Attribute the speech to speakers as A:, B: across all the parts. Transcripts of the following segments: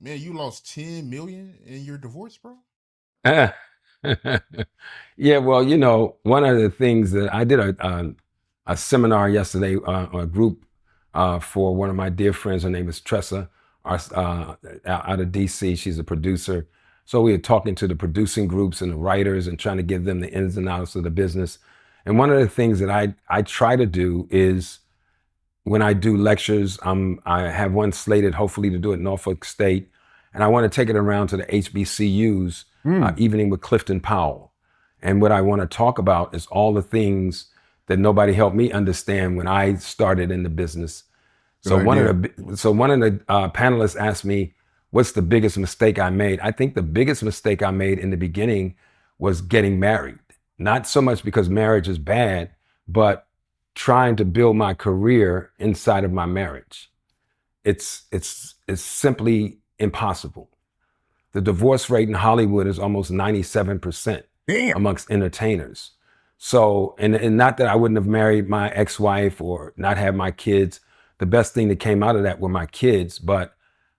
A: Man, you lost 10 million in your divorce, bro?
B: Yeah, well, one of the things that I did a seminar yesterday, a group for one of my dear friends. Her name is Tressa, out of DC. She's a producer. So we were talking to the producing groups and the writers and trying to give them the ins and outs of the business. And one of the things that I try to do is when I do lectures, I have one slated hopefully to do at Norfolk State, and I want to take it around to the HBCUs,
C: Mm,
B: evening with Clifton Powell. And what I want to talk about is all the things that nobody helped me understand when I started in the business.
C: good
B: So
C: idea.
B: one of the panelists asked me, "What's the biggest mistake I made?" I think the biggest mistake I made in the beginning was getting married. Not so much because marriage is bad, but trying to build my career inside of my marriage. It's simply impossible. The divorce rate in Hollywood is almost 97%
C: Damn.
B: amongst entertainers. So, and not that I wouldn't have married my ex-wife or not have my kids. The best thing that came out of that were my kids. But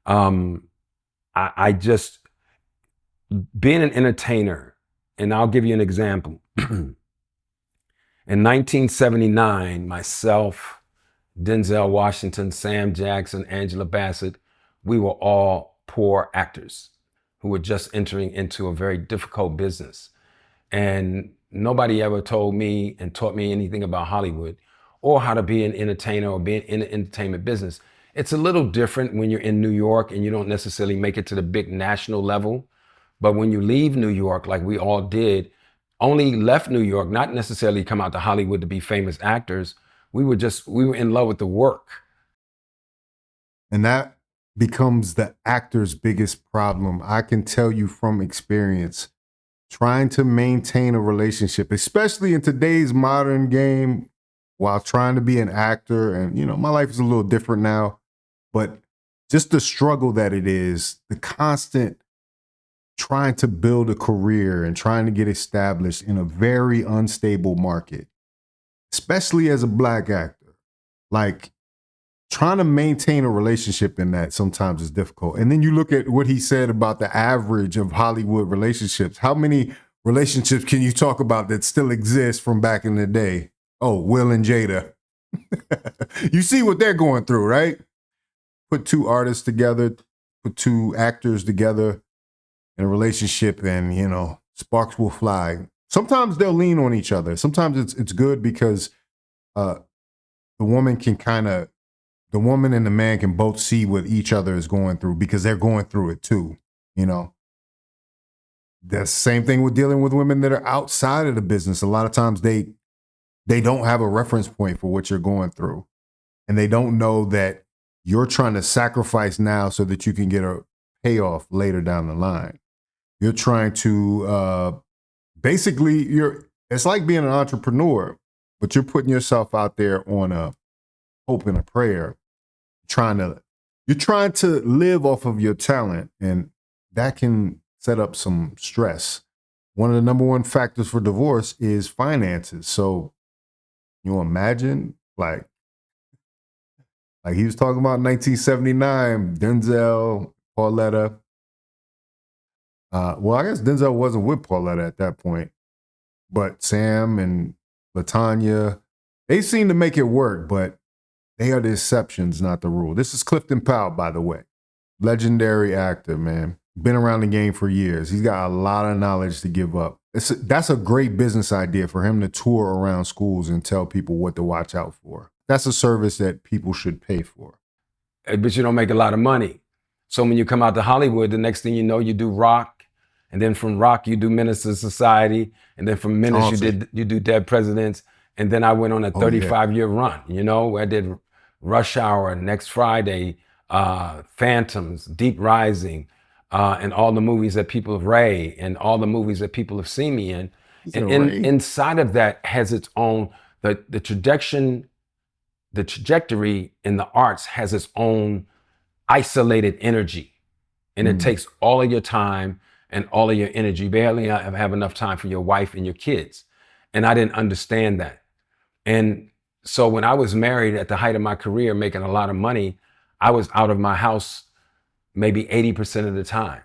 B: um, I just, being an entertainer, and I'll give you an example. In 1979, myself, Denzel Washington, Sam Jackson, Angela Bassett, we were all poor actors who were just entering into a very difficult business. And nobody ever told me and taught me anything about Hollywood or how to be an entertainer or be in the entertainment business. It's a little different when you're in New York and you don't necessarily make it to the big national level. But when you leave New York, like we all did, only left New York, not necessarily come out to Hollywood to be famous actors. We were in love with the work.
C: And that becomes the actor's biggest problem. I can tell you from experience, trying to maintain a relationship, especially in today's modern game, while trying to be an actor. And, my life is a little different now, but just the struggle that it is, the constant trying to build a career and trying to get established in a very unstable market, especially as a Black actor. Like, trying to maintain a relationship in that sometimes is difficult. And then you look at what he said about the average of Hollywood relationships. How many relationships can you talk about that still exist from back in the day? Oh, Will and Jada. You see what they're going through, right? Put two artists together, put two actors together in a relationship, and sparks will fly. Sometimes they'll lean on each other. Sometimes it's good because uh, the woman can kind of the woman and the man can both see what each other is going through because they're going through it too. You know, that's the same thing with dealing with women that are outside of the business. A lot of times they don't have a reference point for what you're going through, and they don't know that you're trying to sacrifice now so that you can get a payoff later down the line. You're trying to basically it's like being an entrepreneur, but you're putting yourself out there on a hope and a prayer, you're trying to live off of your talent, and that can set up some stress. One of the number one factors for divorce is finances. So you imagine, like he was talking about 1979, Denzel, Pauletta. Well, I guess Denzel wasn't with Pauletta at that point, but Sam and Latanya, they seem to make it work, but they are the exceptions, not the rule. This is Clifton Powell, by the way. Legendary actor, man. Been around the game for years. He's got a lot of knowledge to give up. That's a great business idea for him to tour around schools and tell people what to watch out for. That's a service that people should pay for.
B: But you don't make a lot of money. So when you come out to Hollywood, the next thing you know, you do rock, and then from rock you do Minister Society, and then from Minister you do Dead Presidents, and then I went on a 35-year run. Where I did Rush Hour, Next Friday, Phantoms, Deep Rising, and all the movies that people have Ray, and all the movies that people have seen me in. And inside of that has its own the trajectory in the arts has its own isolated energy, and it takes all of your time and all of your energy. Barely have enough time for your wife and your kids. And I didn't understand that. And so when I was married at the height of my career, making a lot of money, I was out of my house maybe 80% of the time.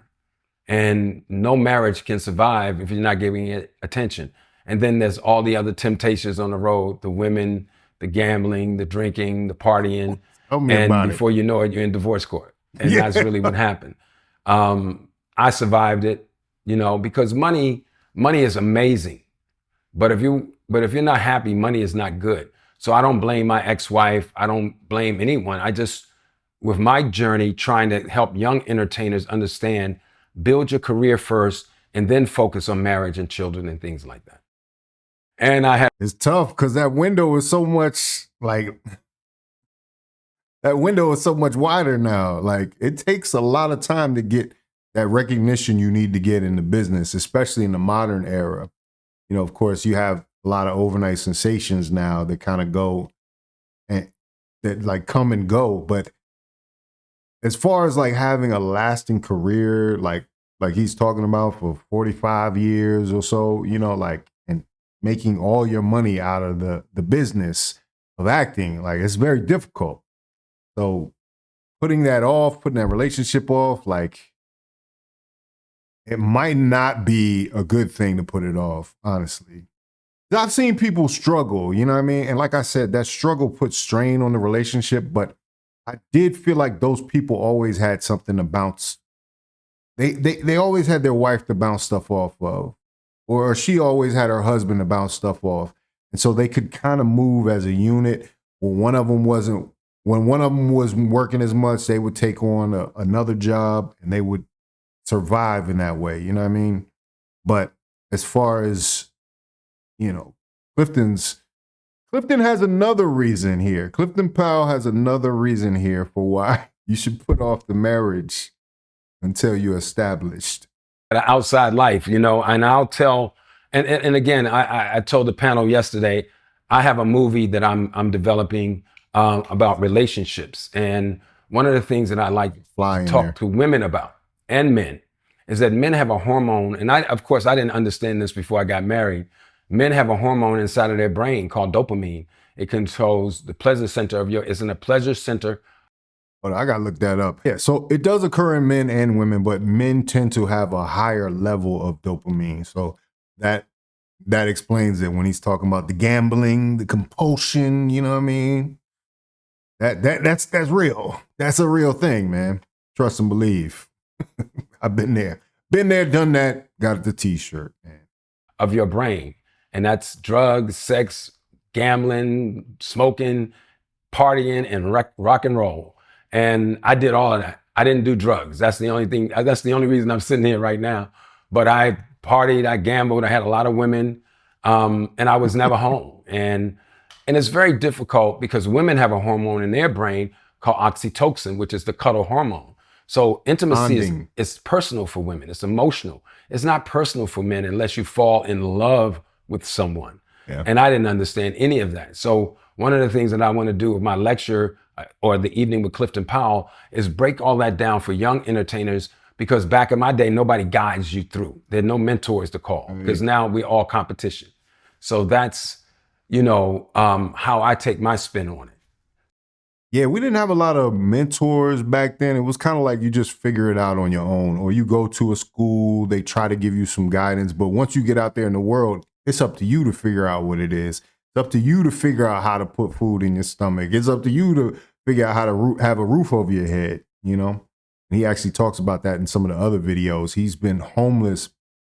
B: And no marriage can survive if you're not giving it attention. And then there's all the other temptations on the road, the women, the gambling, the drinking, the partying.
C: Tell me
B: And
C: about
B: before you know it, you're in divorce court. And
C: Yeah.
B: that's really what happened. I survived it, you know, because money is amazing. But if you're not happy, money is not good. So I don't blame my ex-wife. I don't blame anyone. I just, with my journey, trying to help young entertainers understand, build your career first and then focus on marriage and children and things like that. And I have.
C: It's tough because that window is so much wider now. Like, it takes a lot of time to get that recognition you need to get in the business, especially in the modern era. You know, of course, you have a lot of overnight sensations now that kind of go and that like come and go. But as far as like having a lasting career, like he's talking about for 45 years or so, you know, like, and making all your money out of the business of acting, like, it's very difficult. So putting that relationship off, like, it might not be a good thing to put it off, honestly. I've seen people struggle, you know what I mean? And like I said, that struggle puts strain on the relationship, but I did feel like those people always had something to bounce. They always had their wife to bounce stuff off of, or she always had her husband to bounce stuff off. And so they could kind of move as a unit. When one of them wasn't working as much, they would take on another job and they would survive in that way. You know what I mean? But as far as, you know, Clifton has another reason here. Clifton Powell has another reason here for why you should put off the marriage until you're established.
B: The outside life, you know, and I'll tell, and again, I told the panel yesterday, I have a movie that I'm developing about relationships. And one of the things that I like to talk to women about and men is that men have a hormone. And of course, I didn't understand this before I got married. Men have a hormone inside of their brain called dopamine. It controls the pleasure center it's in a pleasure center.
C: But I gotta look that up. Yeah, so it does occur in men and women, but men tend to have a higher level of dopamine. So that explains it when he's talking about the gambling, the compulsion, you know what I mean? That's real. That's a real thing, man. Trust and believe. I've been there. Been there, done that, got the t-shirt, man.
B: Of your brain. And that's drugs, sex, gambling, smoking, partying, and rock and roll. And I did all of that. I didn't do drugs. That's the only thing. That's the only reason I'm sitting here right now. But I partied, I gambled, I had a lot of women, and I was never home. And it's very difficult because women have a hormone in their brain called oxytocin, which is the cuddle hormone. So intimacy is personal for women. It's emotional. It's not personal for men unless you fall in love with someone. Yeah. And I didn't understand any of that. So one of the things that I want to do with my lecture or the evening with Clifton Powell is break all that down for young entertainers, because back in my day, nobody guides you through. There are no mentors to call because now we're all competition. So that's, you know, how I take my spin on it.
C: Yeah, we didn't have a lot of mentors back then. It was kind of like you just figure it out on your own, or you go to a school, they try to give you some guidance. But once you get out there in the world, it's up to you to figure out what it is. It's up to you to figure out how to put food in your stomach. It's up to you to figure out how to have a roof over your head, you know? And he actually talks about that in some of the other videos. He's been homeless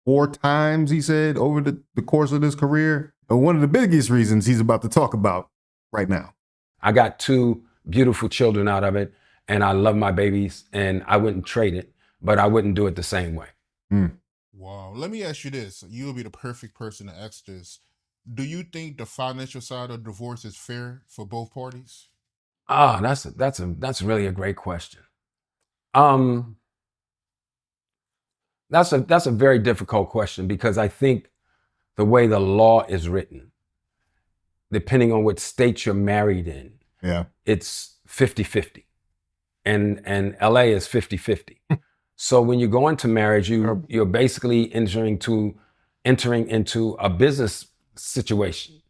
C: 4 times, he said, over the course of his career. And one of the biggest reasons he's about to talk about right now.
B: I got 2 beautiful children out of it, and I love my babies, and I wouldn't trade it, but I wouldn't do it the same way.
A: Wow. Let me ask you this. You'll be the perfect person to ask this. Do you think the financial side of divorce is fair for both parties?
B: That's really a great question. That's a very difficult question, because I think the way the law is written, depending on what state you're married in, it's 50-50. And LA is 50-50. So when you go into marriage, you're basically entering into a business situation.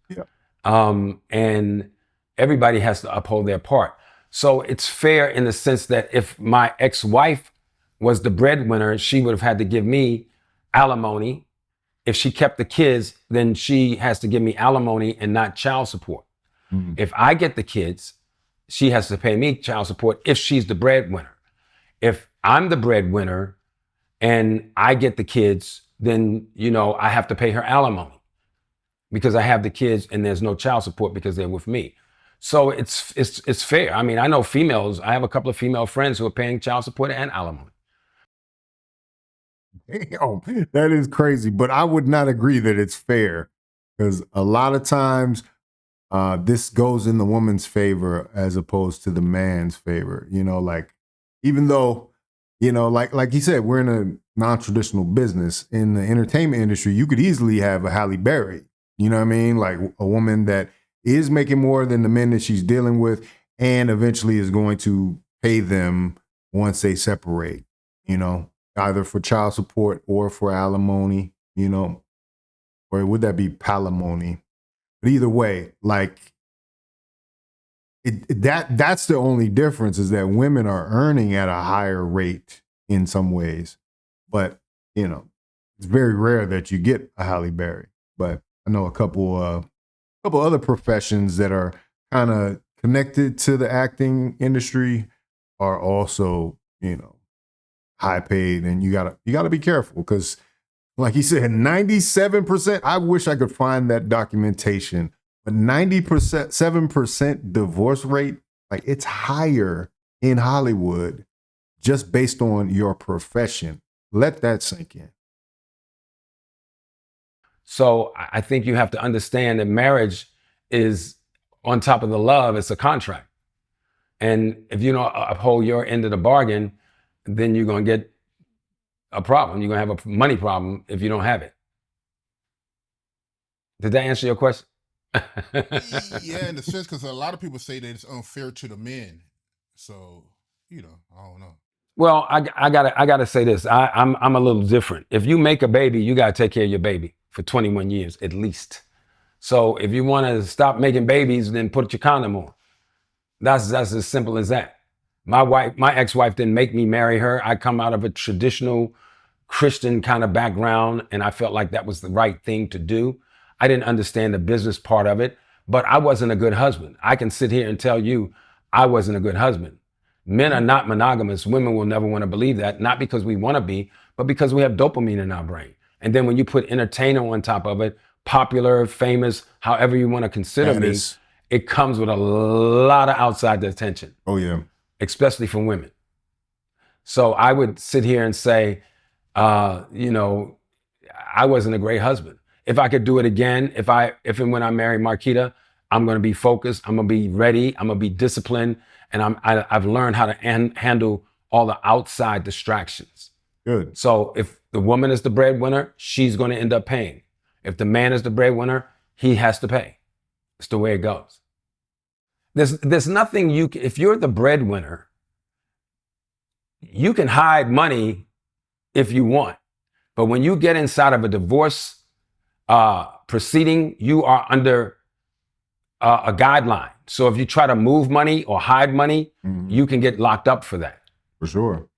B: And everybody has to uphold their part. So it's fair in the sense that if my ex-wife was the breadwinner, she would have had to give me alimony. If she kept the kids, then she has to give me alimony and not child support.
C: Mm.
B: If I get the kids, she has to pay me child support if she's the breadwinner. If I'm the breadwinner and I get the kids, then, you know, I have to pay her alimony because I have the kids and there's no child support because they're with me. So it's fair. I mean, I know females, I have a couple of female friends who are paying child support and alimony.
C: Damn, that is crazy. But I would not agree that it's fair because a lot of times this goes in the woman's favor as opposed to the man's favor. You know, like even though, you know, like you said, we're in a non-traditional business. In the entertainment industry, you could easily have a Halle Berry. You know what I mean? Like a woman that is making more than the men that she's dealing with and eventually is going to pay them once they separate, you know, either for child support or for alimony, you know, or would that be palimony? But either way, like that's the only difference is that women are earning at a higher rate in some ways. But, you know, it's very rare that you get a Halle Berry. But I know a couple other professions that are kind of connected to the acting industry are also, you know, high paid, and you gotta be careful because, like you said, 97%. I wish I could find that documentation, but 97% divorce rate, like it's higher in Hollywood just based on your profession. Let that sink in.
B: So I think you have to understand that marriage is on top of the love, it's a contract. And if you don't uphold your end of the bargain, then you're going to get a problem. You're going to have a money problem if you don't have it. Did that answer your question?
A: Yeah, in a sense, because a lot of people say that it's unfair to the men. So, you know, I don't know.
B: Well, I gotta say this. I'm a little different. If you make a baby, you gotta take care of your baby for 21 years at least. So if you want to stop making babies, then put your condom on. That's as simple as that. My ex-wife didn't make me marry her. I come out of a traditional Christian kind of background, and I felt like that was the right thing to do. I didn't understand the business part of it, but I wasn't a good husband. I can sit here and tell you I wasn't a good husband. Men are not monogamous. Women will never want to believe that, not because we want to be, but because we have dopamine in our brain. And then when you put entertainer on top of it, popular, famous, however you want to consider me, it comes with a lot of outside attention.
C: Oh, yeah.
B: Especially from women. So I would sit here and say, you know, I wasn't a great husband. If I could do it again, if and when I marry Marquita, I'm going to be focused. I'm going to be ready. I'm going to be disciplined. And I've learned how to handle all the outside distractions.
C: Good.
B: So if the woman is the breadwinner, she's going to end up paying. If the man is the breadwinner, he has to pay. It's the way it goes. There's nothing if you're the breadwinner, you can hide money if you want. But when you get inside of a divorce proceeding, you are under a guideline. So if you try to move money or hide money, you can get locked up for that.
C: For sure.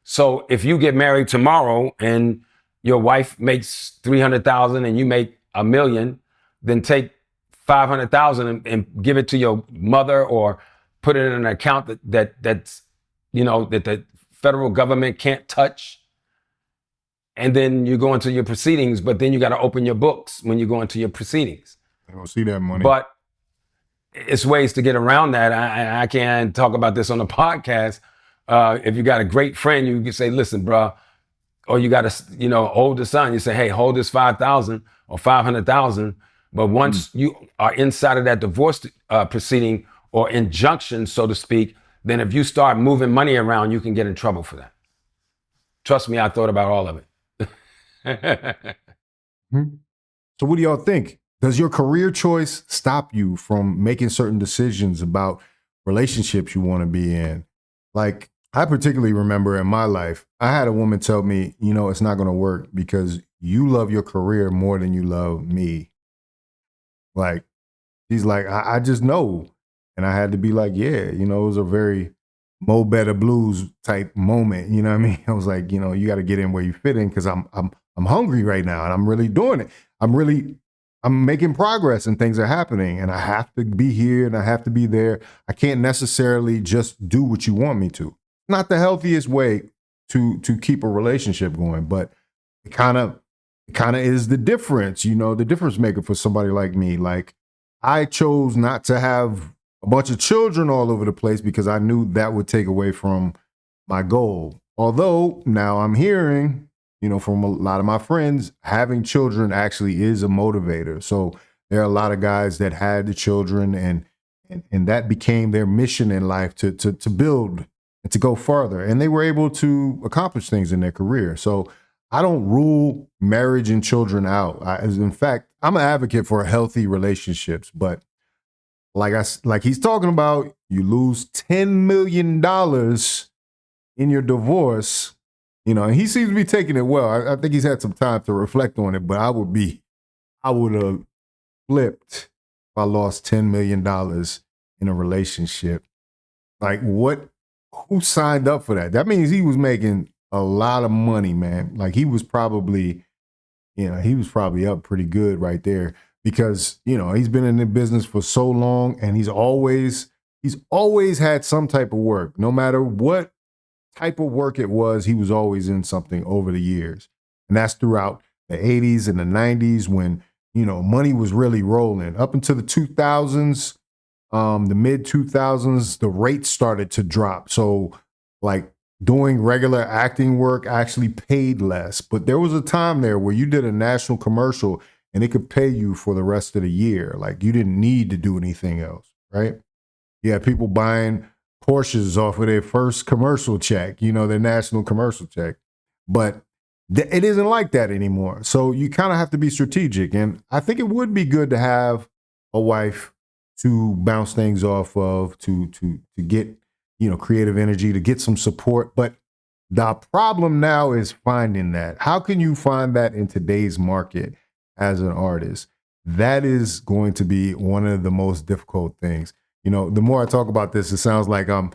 B: So if you get married tomorrow and your wife makes $300,000 and you make $1 million, then take $500,000 and give it to your mother or put it in an account that's, you know, that the federal government can't touch. And then you go into your proceedings, but then you got to open your books when you go into your proceedings.
C: I don't see that money.
B: But it's ways to get around that. I can't talk about this on the podcast. If you got a great friend, you can say, listen, bro, or you got a, you know, older son, you say, hey, hold this 5,000 or 500,000. But once you are inside of that divorce proceeding or injunction, so to speak, then if you start moving money around, you can get in trouble for that. Trust me, I thought about all of it.
C: So what do y'all think? Does your career choice stop you from making certain decisions about relationships you want to be in? Like, I particularly remember in my life, I had a woman tell me, you know, it's not going to work because you love your career more than you love me. Like, she's like, I just know. And I had to be like, yeah, you know, it was a very Mo Better Blues type moment. You know what I mean? I was like, you know, you got to get in where you fit in because I'm hungry right now and I'm really doing it. I'm making progress and things are happening and I have to be here and I have to be there. I can't necessarily just do what you want me to. Not the healthiest way to keep a relationship going, but it kind of is the difference, you know, the difference maker for somebody like me. Like I chose not to have a bunch of children all over the place because I knew that would take away from my goal. Although now I'm hearing, you know, from a lot of my friends, having children actually is a motivator. So there are a lot of guys that had the children and that became their mission in life to build and to go further. And they were able to accomplish things in their career. So I don't rule marriage and children out. In fact, I'm an advocate for healthy relationships, but like he's talking about, you lose $10 million in your divorce, you know, and he seems to be taking it well. I think he's had some time to reflect on it, but I would have flipped if I lost $10 million in a relationship. Like who signed up for that? That means he was making a lot of money, man. Like he was probably up pretty good right there because, you know, he's been in the business for so long and he's always had some type of work. No matter what type of work it was, he was always in something over the years. And that's throughout the 80s and the 90s when, you know, money was really rolling. Up until the 2000s, the mid 2000s, the rates started to drop. So like doing regular acting work actually paid less. But there was a time there where you did a national commercial and it could pay you for the rest of the year. Like you didn't need to do anything else, right? You had people buying Porsches off of their first commercial check, you know, their national commercial check. But it isn't like that anymore. So you kind of have to be strategic. And I think it would be good to have a wife to bounce things off of, to get, you know, creative energy, to get some support. But the problem now is finding that. How can you find that in today's market as an artist? That is going to be one of the most difficult things. You know, the more I talk about this, it sounds like I'm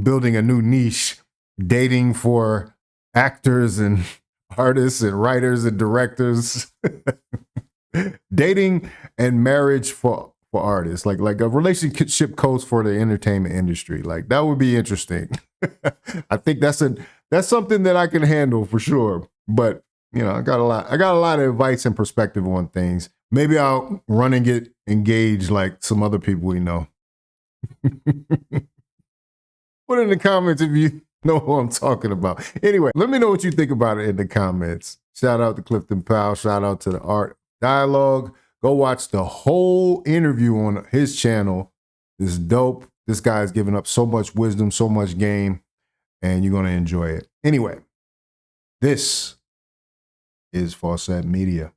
C: building a new niche, dating for actors and artists and writers and directors, dating and marriage for artists, like a relationship coach for the entertainment industry. Like that would be interesting. I think that's something that I can handle for sure. But you know, I got a lot of advice and perspective on things. Maybe I'll run and get engaged like some other people we know. Put in the comments if you know who I'm talking about. Anyway, let me know what you think about it in the comments. Shout out to Clifton Powell. Shout out to the Art Dialogue. Go watch the whole interview on his channel. It's dope. This guy's giving up so much wisdom, so much game, and you're going to enjoy it. Anyway, this is Fawcett Media.